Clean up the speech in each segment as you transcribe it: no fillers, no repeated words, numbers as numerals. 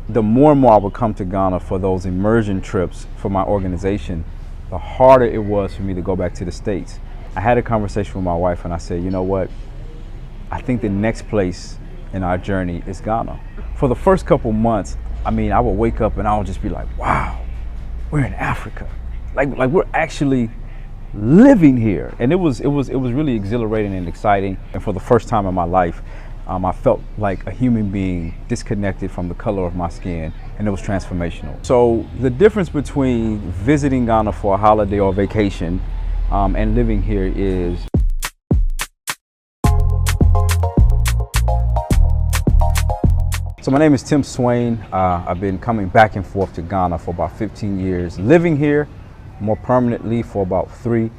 the more and more I would come to Ghana for those immersion trips for my organization, the harder it was for me to go back to the States. I had a conversation with my wife and I said, you know what? I think the next place in our journey is Ghana. For the first couple months, I would wake up and I would just be like, wow, we're in Africa. Like we're actually living here. And it was really exhilarating and exciting. And for the first time in my life, I felt like a human being disconnected from the color of my skin, and it was transformational. So the difference between visiting Ghana for a holiday or vacation and living here is so my name is Tim Swain. I've been coming back and forth to Ghana for about 15 years, living here more permanently for about 3.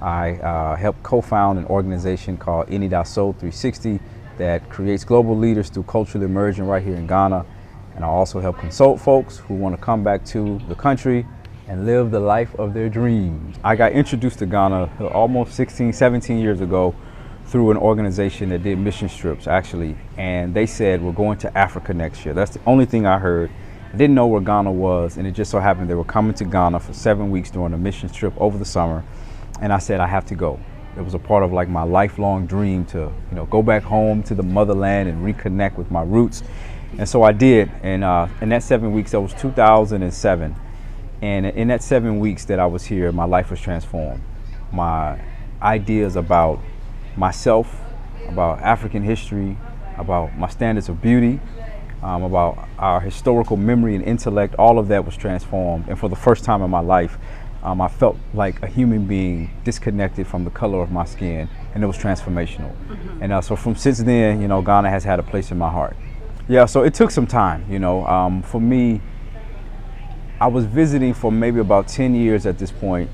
I helped co-found an organization called Inidaso 360 that creates global leaders through cultural immersion right here in Ghana. And I also help consult folks who want to come back to the country and live the life of their dreams. I got introduced to Ghana almost 16, 17 years ago through an organization that did mission trips, actually. And they said, we're going to Africa next year. That's the only thing I heard. I didn't know where Ghana was, and it just so happened they were coming to Ghana for 7 weeks during a mission trip over the summer. And I said, I have to go. It was a part of like my lifelong dream to, go back home to the motherland and reconnect with my roots. And so I did. And in that 7 weeks, that was 2007. And in that 7 weeks that I was here, my life was transformed. My ideas about myself, about African history, about my standards of beauty, about our historical memory and intellect, all of that was transformed. And for the first time in my life, I felt like a human being disconnected from the color of my skin, and it was transformational. Mm-hmm. And so since then, Ghana has had a place in my heart. Yeah, so it took some time, for me. I was visiting for maybe about 10 years at this point.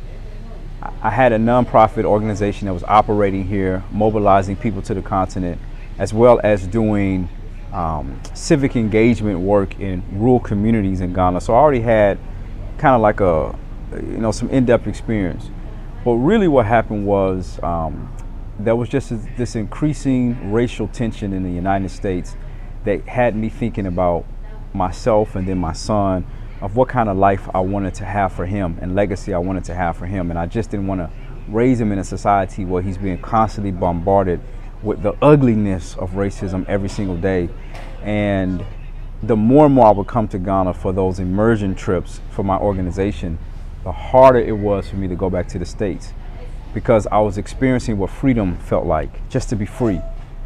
I had a nonprofit organization that was operating here, mobilizing people to the continent, as well as doing civic engagement work in rural communities in Ghana. So I already had kind of like some in-depth experience. But really what happened was there was just this increasing racial tension in the United States that had me thinking about myself and then my son, of what kind of life I wanted to have for him and legacy I wanted to have for him. And I just didn't want to raise him in a society where he's being constantly bombarded with the ugliness of racism every single day. And the more and more I would come to Ghana for those immersion trips for my organization, the harder it was for me to go back to the States, because I was experiencing what freedom felt like, just to be free.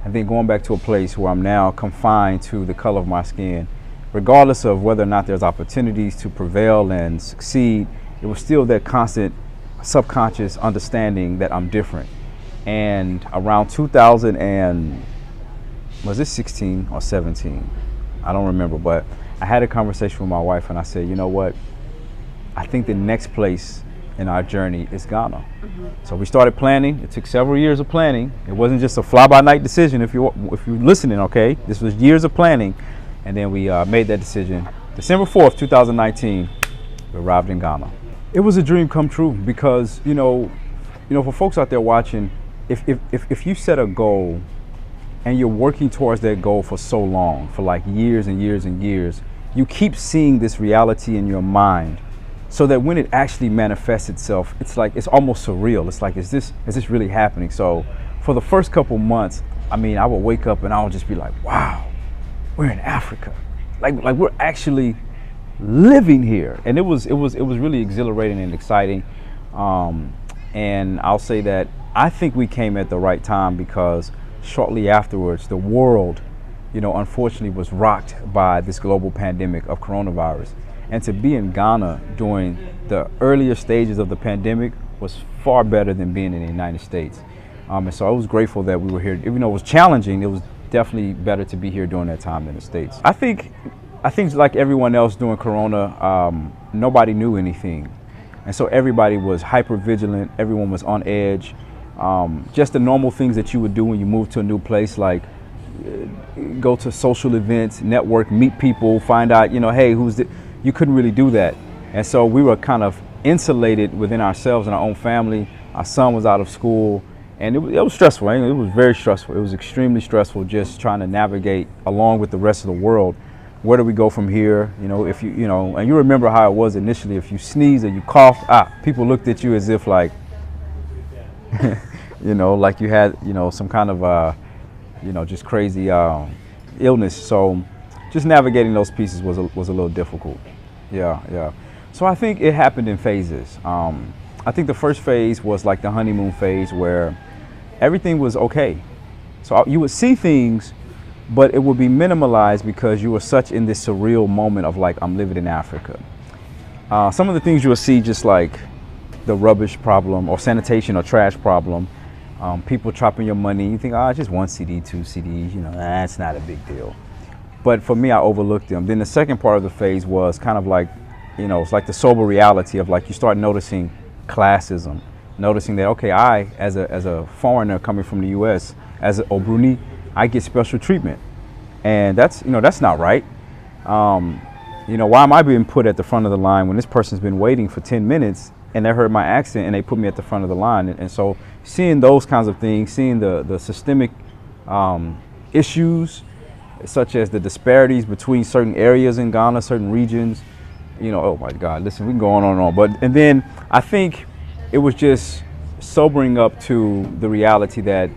And then going back to a place where I'm now confined to the color of my skin, regardless of whether or not there's opportunities to prevail and succeed, it was still that constant subconscious understanding that I'm different. And around 2000 and, was it 16 or 17? I don't remember, but I had a conversation with my wife and I said, you know what? I think the next place in our journey is Ghana. Mm-hmm. So we started planning. It took several years of planning. It wasn't just a fly-by-night decision. If you're listening, okay, this was years of planning, and then we made that decision. December 4th, 2019, we arrived in Ghana. It was a dream come true because for folks out there watching, if you set a goal and you're working towards that goal for so long, for like years and years and years, you keep seeing this reality in your mind, so that when it actually manifests itself, it's almost surreal. It's like, is this really happening? So for the first couple months, I would wake up and I would just be like, wow, we're in Africa. Like we're actually living here. And it was really exhilarating and exciting. And I'll say that I think we came at the right time, because shortly afterwards, the world, unfortunately was rocked by this global pandemic of coronavirus. And to be in Ghana during the earlier stages of the pandemic was far better than being in the United States. And so I was grateful that we were here. Even though it was challenging, it was definitely better to be here during that time in the States. I think like everyone else during Corona, nobody knew anything. And so everybody was hyper vigilant. Everyone was on edge. Just the normal things that you would do when you move to a new place, like go to social events, network, meet people, find out, hey, you couldn't really do that. And so we were kind of insulated within ourselves and our own family. Our son was out of school, and it was stressful. It was very stressful. It was extremely stressful just trying to navigate along with the rest of the world where do we go from here? You know, if you know, and you remember how it was initially. If you sneezed or you coughed, people looked at you as if like, you know, like you had, you know, some kind of, you know, just crazy illness. So just navigating those pieces was a little difficult. Yeah. So I think it happened in phases. I think the first phase was like the honeymoon phase where everything was okay. So you would see things, but it would be minimalized because you were such in this surreal moment of like, I'm living in Africa. Some of the things you will see, just like the rubbish problem or sanitation or trash problem, people chopping your money. You think, just 1 CD, 2 CDs, you know, that's not a big deal. But for me, I overlooked them. Then the second part of the phase was kind of like, you know, it's like the sober reality of like, you start noticing classism, noticing that, okay, I, as a foreigner coming from the US, as an Obruni, I get special treatment. And that's, you know, that's not right. You know, why am I being put at the front of the line when this person's been waiting for 10 minutes and they heard my accent and they put me at the front of the line? And so seeing those kinds of things, seeing the systemic issues, such as the disparities between certain areas in Ghana, certain regions, you know, oh my God, listen, we can go on and on. And then I think it was just sobering up to the reality that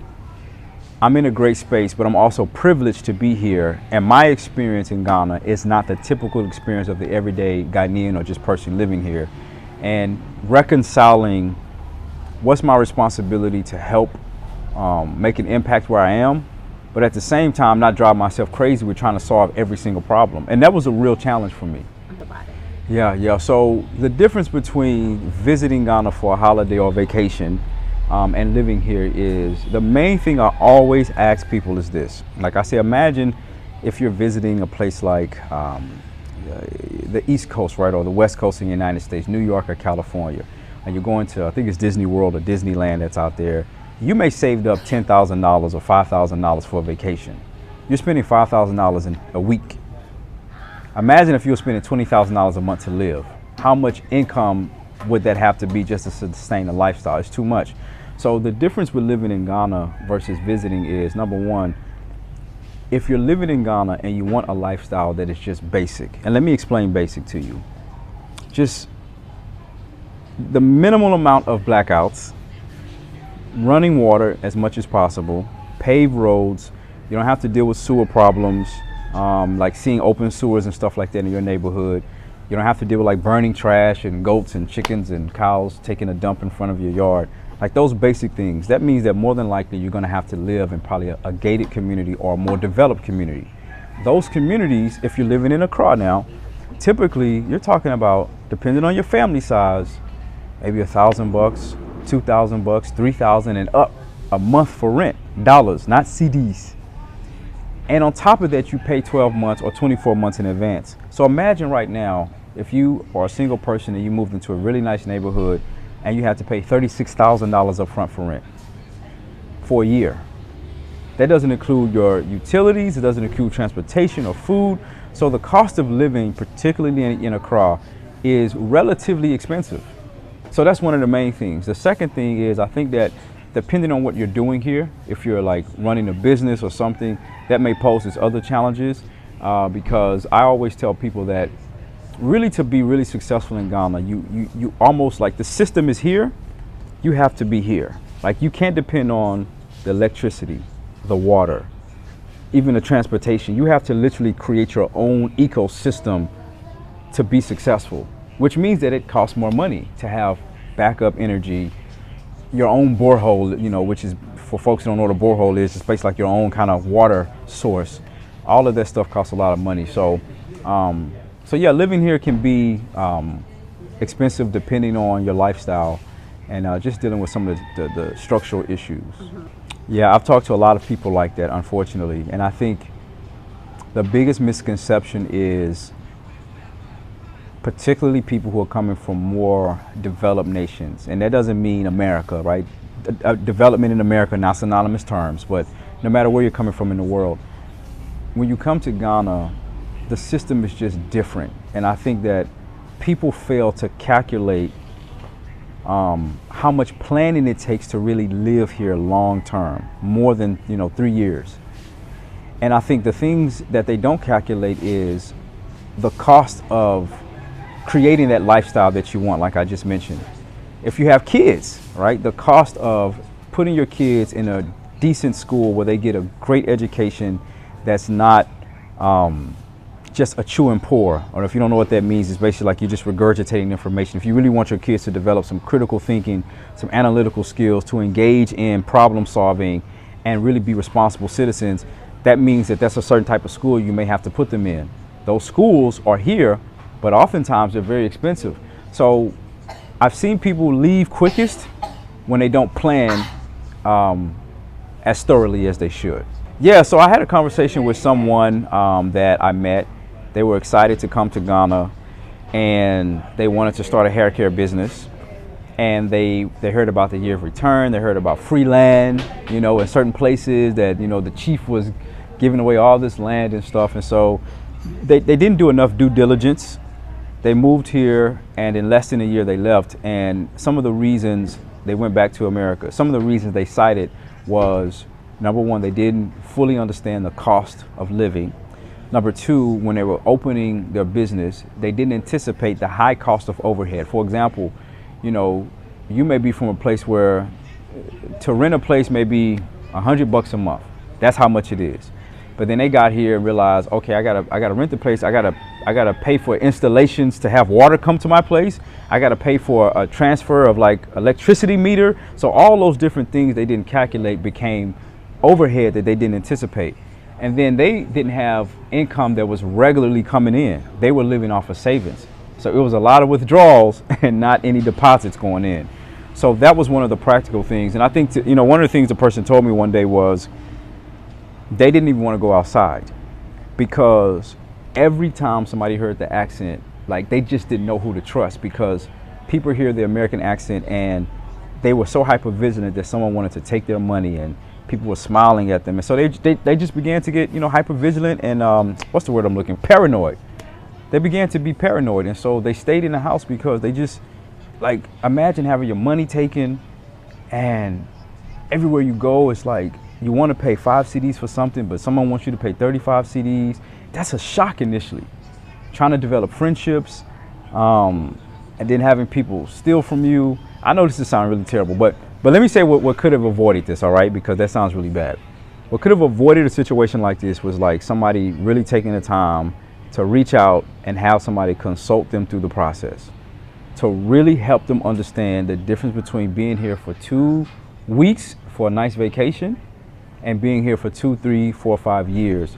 I'm in a great space, but I'm also privileged to be here. And my experience in Ghana is not the typical experience of the everyday Ghanaian or just person living here. And reconciling what's my responsibility to help make an impact where I am, but at the same time not drive myself crazy with trying to solve every single problem. And that was a real challenge for me. Yeah. So the difference between visiting Ghana for a holiday or vacation and living here is, the main thing I always ask people is this. Like I say, imagine if you're visiting a place like the East Coast, right, or the West Coast in the United States, New York or California, and you're going to, I think it's Disney World or Disneyland that's out there. You may saved up $10,000 or $5,000 for a vacation. You're spending $5,000 in a week. Imagine if you were spending $20,000 a month to live. How much income would that have to be just to sustain a lifestyle? It's too much. So the difference with living in Ghana versus visiting is, number one, if you're living in Ghana and you want a lifestyle that is just basic, and let me explain basic to you. Just the minimal amount of blackouts, running water as much as possible, paved roads, you don't have to deal with sewer problems, like seeing open sewers and stuff like that in your neighborhood. You don't have to deal with like burning trash and goats and chickens and cows taking a dump in front of your yard. Like those basic things. That means that more than likely you're going to have to live in probably a gated community or a more developed community. Those communities, if you're living in Accra now, typically you're talking about, depending on your family size, maybe $1,000, $2,000, $3,000 and up a month for rent, dollars, not CDs. And on top of that, you pay 12 months or 24 months in advance. So imagine right now, if you are a single person and you moved into a really nice neighborhood and you have to pay $36,000 up front for rent for a year. That doesn't include your utilities, it doesn't include transportation or food. So the cost of living, particularly in Accra, is relatively expensive. So that's one of the main things. The second thing is, I think that depending on what you're doing here, if you're like running a business or something, that may pose its other challenges, because I always tell people that really to be really successful in Ghana, you almost like the system is here, you have to be here. Like you can't depend on the electricity, the water, even the transportation. You have to literally create your own ecosystem to be successful, which means that it costs more money to have backup energy, your own borehole, you know, which is, for folks who don't know what a borehole is, it's basically like your own kind of water source. All of that stuff costs a lot of money. So yeah, living here can be expensive depending on your lifestyle and just dealing with some of the structural issues. Mm-hmm. Yeah, I've talked to a lot of people like that, unfortunately. And I think the biggest misconception is particularly people who are coming from more developed nations. And that doesn't mean America, right? Development in America, not synonymous terms, but no matter where you're coming from in the world, when you come to Ghana, the system is just different. And I think that people fail to calculate how much planning it takes to really live here long term, more than 3 years. And I think the things that they don't calculate is the cost of creating that lifestyle that you want, like I just mentioned. If you have kids, right, the cost of putting your kids in a decent school where they get a great education that's not just a chew and pour, or if you don't know what that means, it's basically like you're just regurgitating information. If you really want your kids to develop some critical thinking, some analytical skills, to engage in problem solving and really be responsible citizens, that means that that's a certain type of school you may have to put them in. Those schools are here, but oftentimes they're very expensive. So I've seen people leave quickest when they don't plan as thoroughly as they should. Yeah, so I had a conversation with someone that I met. They were excited to come to Ghana, and they wanted to start a hair care business. And they heard about the year of return. They heard about free land, you know, in certain places that, you know, the chief was giving away all this land and stuff. And so they didn't do enough due diligence. They moved here, and in less than a year they left. And some of the reasons they went back to America, some of the reasons they cited was, number one, they didn't fully understand the cost of living. Number two, when they were opening their business, they didn't anticipate the high cost of overhead. For example, you know, you may be from a place where to rent a place may be $100 a month. That's how much it is. But then they got here and realized, okay, I gotta rent the place. I gotta pay for installations to have water come to my place. I gotta pay for a transfer of like electricity meter. So all those different things they didn't calculate became overhead that they didn't anticipate. And then they didn't have income that was regularly coming in. They were living off of savings. So it was a lot of withdrawals and not any deposits going in. So that was one of the practical things. And I think, you know, one of the things the person told me one day was they didn't even want to go outside, because every time somebody heard the accent, like they just didn't know who to trust, because people hear the American accent and they were so hyper vigilant that someone wanted to take their money, and people were smiling at them. And so they just began to get, you know, hyper vigilant and what's the word I'm looking, paranoid. They began to be paranoid, and so they stayed in the house because they just, like, imagine having your money taken, and everywhere you go it's like you want to pay 5 CDs for something, but someone wants you to pay 35 CDs. That's a shock initially. Trying to develop friendships, and then having people steal from you. I know this is sounding really terrible, but let me say what could have avoided this, all right? Because that sounds really bad. What could have avoided a situation like this was like somebody really taking the time to reach out and have somebody consult them through the process, to really help them understand the difference between being here for 2 weeks for a nice vacation and being here for 2, 3, 4, 5 years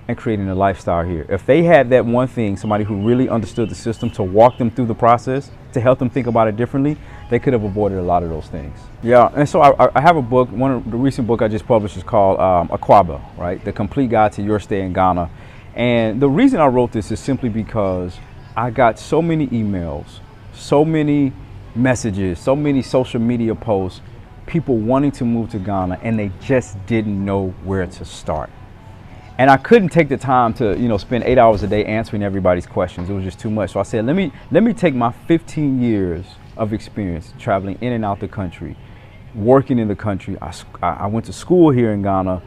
and creating a lifestyle here. If they had that one thing, somebody who really understood the system to walk them through the process, to help them think about it differently, they could have avoided a lot of those things. Yeah, and so I have a book, one of the recent book I just published is called Aquaba, right? The Complete Guide to Your Stay in Ghana. And the reason I wrote this is simply because I got so many emails, so many messages, so many social media posts, people wanting to move to Ghana, and they just didn't know where to start. And I couldn't take the time to, you know, spend 8 hours a day answering everybody's questions. It was just too much. So I said, let me take my 15 years of experience traveling in and out the country, working in the country. I went to school here in Ghana.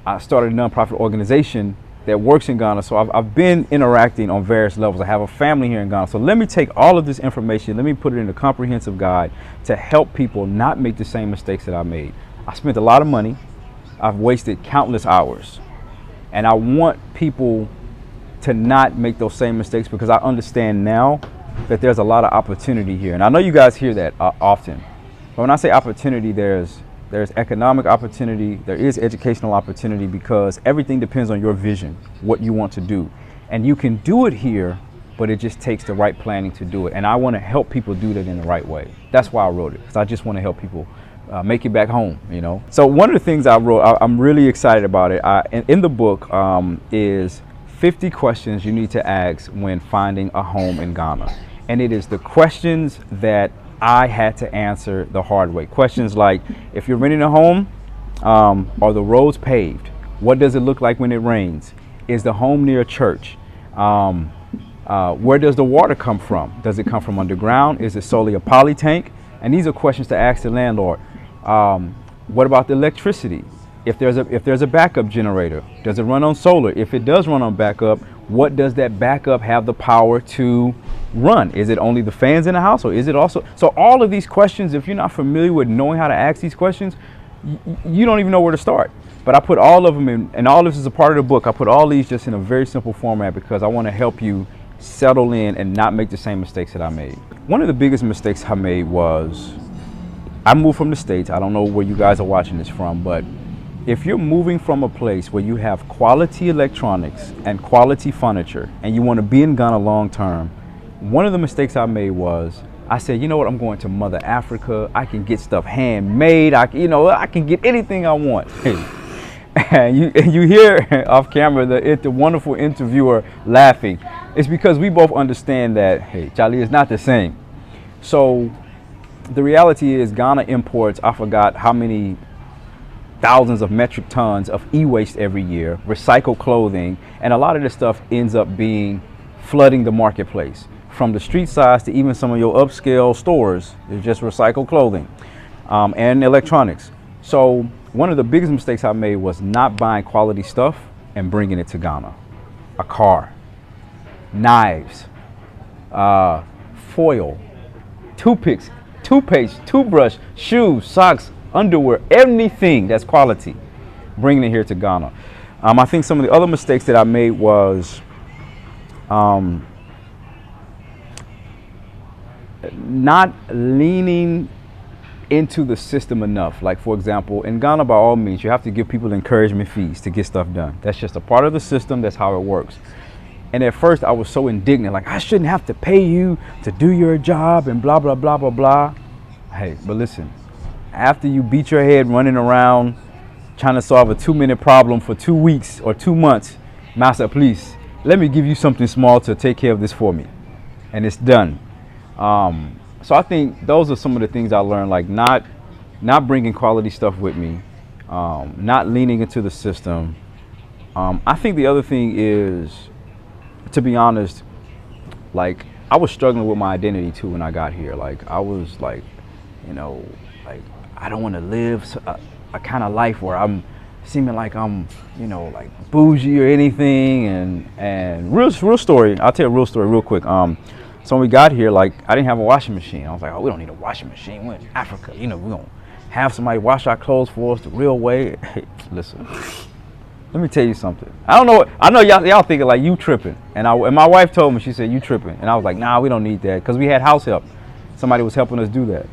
I started a nonprofit organization that works in Ghana. So I've been interacting on various levels. I have a family here in Ghana. So let me take all of this information, let me put it in a comprehensive guide to help people not make the same mistakes that I made. I spent a lot of money. I've wasted countless hours. And I want people to not make those same mistakes, because I understand now that there's a lot of opportunity here. And I know you guys hear that often. But when I say opportunity, there's economic opportunity, there is educational opportunity, because everything depends on your vision, what you want to do. And you can do it here, but it just takes the right planning to do it. And I want to help people do that in the right way. That's why I wrote it, because I just want to help people make it back home, you know. So one of the things I wrote, I'm really excited about it. In the book is 50 questions you need to ask when finding a home in Ghana. And it is the questions that I had to answer the hard way. Questions like, if you're renting a home, are the roads paved? What does it look like when it rains? Is the home near a church? Where does the water come from? Does it come from underground? Is it solely a poly tank? And these are questions to ask the landlord. What about the electricity? If there's a backup generator, does it run on solar? If it does run on backup, what does that backup have the power to run? Is it only the fans in the house, or is it also? So all of these questions, if you're not familiar with knowing how to ask these questions, you don't even know where to start. But I put all of them in, and all this is a part of the book. I put all these just in a very simple format because I want to help you settle in and not make the same mistakes that I made. One of the biggest mistakes I made was I moved from the States. I don't know where you guys are watching this from, but if you're moving from a place where you have quality electronics and quality furniture and you want to be in Ghana long term, one of the mistakes I made was I said, you know what, I'm going to Mother Africa. I can get stuff handmade. I can get anything I want. And you hear off camera the wonderful interviewer laughing. It's because we both understand that, hey, Charlie, is not the same. So the reality is Ghana imports, I forgot how many thousands of metric tons of e-waste every year, recycled clothing, and a lot of this stuff ends up flooding the marketplace. From the street sides to even some of your upscale stores, it's just recycled clothing and electronics. So one of the biggest mistakes I made was not buying quality stuff and bringing it to Ghana. A car, knives, foil, toothpicks, toothpaste, toothbrush, shoes, socks, underwear, anything that's quality, bringing it here to Ghana. I think some of the other mistakes that I made was not leaning into the system enough. Like, for example, in Ghana, by all means, you have to give people encouragement fees to get stuff done. That's just a part of the system. That's how it works. And at first I was so indignant, like, I shouldn't have to pay you to do your job and blah, blah, blah, blah, blah. Hey, but listen, after you beat your head running around trying to solve a 2-minute problem for 2 weeks or 2 months, Master, please, let me give you something small to take care of this for me. And it's done. So I think those are some of the things I learned, like not bringing quality stuff with me, not leaning into the system. I think the other thing is, to be honest, like I was struggling with my identity too when I got here. Like I was like, like I don't want to live a kind of life where I'm seeming like I'm, like bougie or anything. And real story, I'll tell you a real story real quick. So when we got here, like, I didn't have a washing machine. I was like, oh, we don't need a washing machine. We're in Africa. We're going to have somebody wash our clothes for us the real way. Hey, listen, let me tell you something. I know y'all thinking like you tripping. And my wife told me, she said, you tripping. And I was like, nah, we don't need that. Because we had house help. Somebody was helping us do that.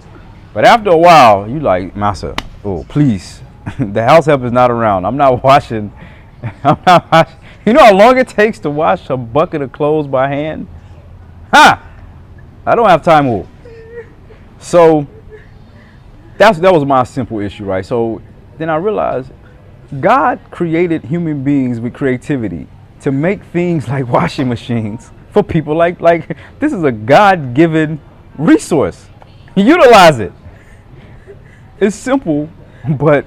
But after a while, you like, Massa, oh, please. The house help is not around. I'm not washing. You know how long it takes to wash a bucket of clothes by hand? I don't have time. So that was my simple issue, right? So then I realized God created human beings with creativity to make things like washing machines for people like this is a God-given resource. Utilize it. It's simple, but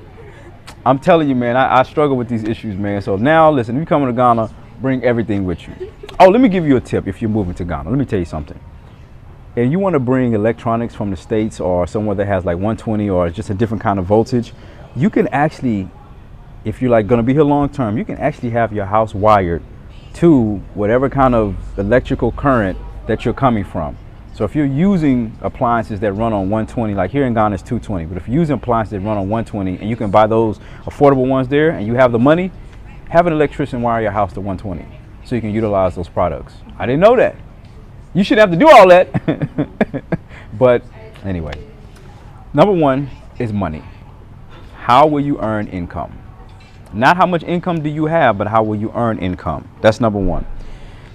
I'm telling you, man, I struggle with these issues, man. So now, listen, if you come to Ghana, bring everything with you. Oh, let me give you a tip if you're moving to Ghana. Let me tell you something. If you want to bring electronics from the States or somewhere that has like 120 or just a different kind of voltage, you can actually, if you're like going to be here long term, you can actually have your house wired to whatever kind of electrical current that you're coming from. So if you're using appliances that run on 120, like here in Ghana it's 220, but if you're using appliances that run on 120 and you can buy those affordable ones there and you have the money, have an electrician wire your house to 120 so you can utilize those products. I didn't know that. You shouldn't have to do all that. But anyway, number one is money. How will you earn income? Not how much income do you have, but how will you earn income? That's number one.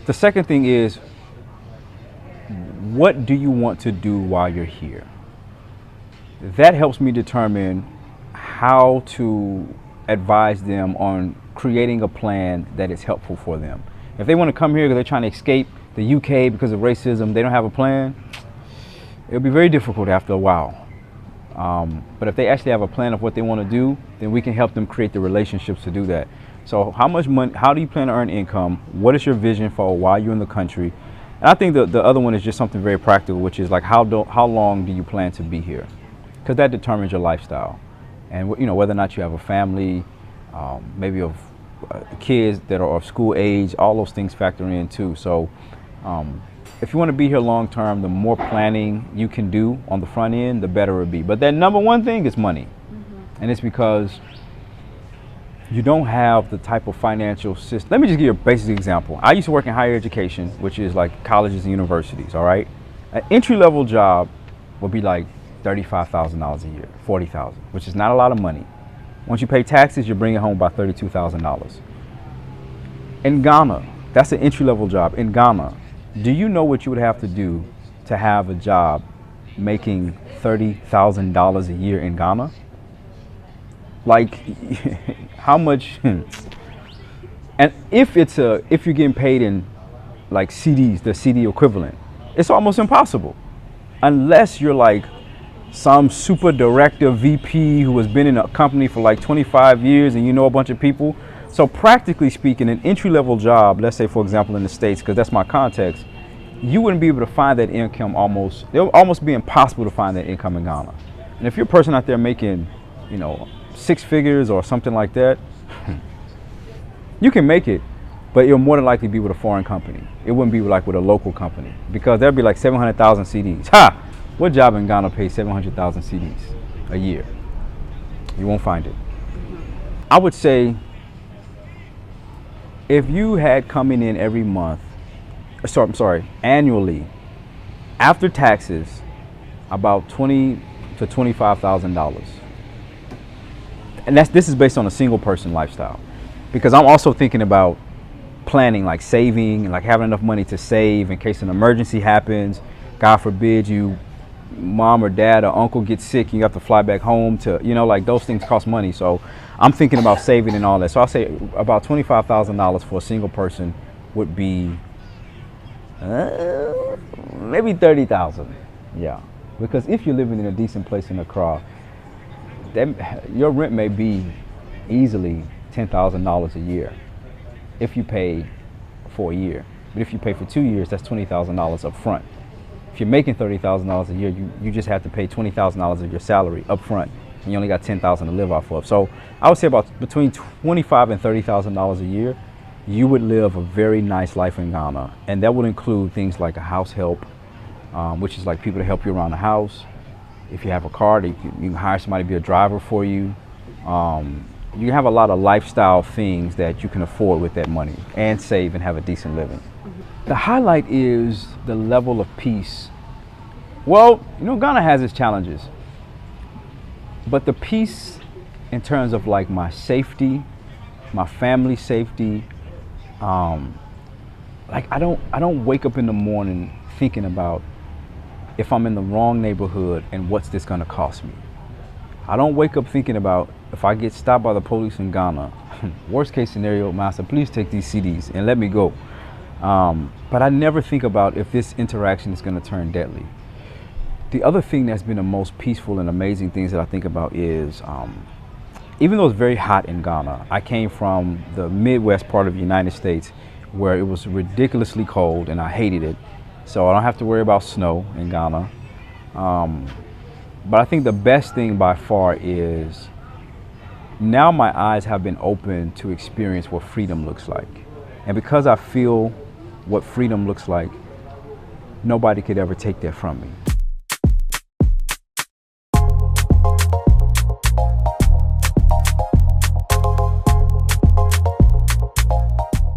The second thing is, what do you want to do while you're here? That helps me determine how to advise them on creating a plan that is helpful for them. If they want to come here because they're trying to escape the UK because of racism, they don't have a plan, it'll be very difficult after a while. But if they actually have a plan of what they want to do, then we can help them create the relationships to do that. So how much money, how do you plan to earn income? What is your vision for while you're in the country? And I think the other one is just something very practical, which is like how long do you plan to be here? Because that determines your lifestyle. And whether or not you have a family, maybe of kids that are of school age. All those things factor in too. So if you want to be here long term, the more planning you can do on the front end, the better it'll be. But that number one thing is money. And it's because you don't have the type of financial system. Let me just give you a basic example. I used to work in higher education, which is like colleges and universities, all right? An entry-level job would be like $35,000 a year, $40,000, which is not a lot of money. Once you pay taxes, you're bringing home about $32,000. In Ghana, that's an entry-level job. In Ghana, do you know what you would have to do to have a job making $30,000 a year in Ghana? Like, how much? And if you're getting paid in like CDs, the CD equivalent, it's almost impossible, unless you're like some super director VP who has been in a company for like 25 years and you know a bunch of people. So practically speaking, an entry-level job, let's say for example in the States, because that's my context, you wouldn't be able to find that income. It would almost be impossible to find that income in Ghana. And if you're a person out there making, you know, 6 figures or something like that, you can make it, but it'll more than likely be with a foreign company. It wouldn't be like with a local company, because there'd be like 700,000 CDs. Ha! What job in Ghana pays 700,000 CDs a year? You won't find it. I would say if you had coming in every month, annually, after taxes, about $20,000 to $25,000. And this is based on a single person lifestyle, because I'm also thinking about planning, like saving, like having enough money to save in case an emergency happens. God forbid you, mom or dad or uncle gets sick, you have to fly back home to, you know, like those things cost money. So I'm thinking about saving and all that. So I'll say about $25,000 for a single person would be maybe 30,000. Yeah, because if you're living in a decent place in Accra, your rent may be easily $10,000 a year if you pay for a year. But if you pay for 2 years, that's $20,000 up front. If you're making $30,000 a year, you just have to pay $20,000 of your salary up front, and you only got $10,000 to live off of. So I would say about between $25,000 and $30,000 a year, you would live a very nice life in Ghana. And that would include things like a house help, which is like people to help you around the house. If you have a car, you can hire somebody to be a driver for you. You have a lot of lifestyle things that you can afford with that money and save and have a decent living. The highlight is the level of peace. Well, you know, Ghana has its challenges, but the peace in terms of like my safety, my family safety, like I don't wake up in the morning thinking about if I'm in the wrong neighborhood and what's this gonna cost me. I don't wake up thinking about if I get stopped by the police in Ghana, worst case scenario, master, please take these CDs and let me go. But I never think about if this interaction is gonna turn deadly. The other thing that's been the most peaceful and amazing things that I think about is, even though it's very hot in Ghana, I came from the Midwest part of the United States where it was ridiculously cold and I hated it. So I don't have to worry about snow in Ghana. But I think the best thing by far is now my eyes have been open to experience what freedom looks like. And because I feel what freedom looks like, nobody could ever take that from me.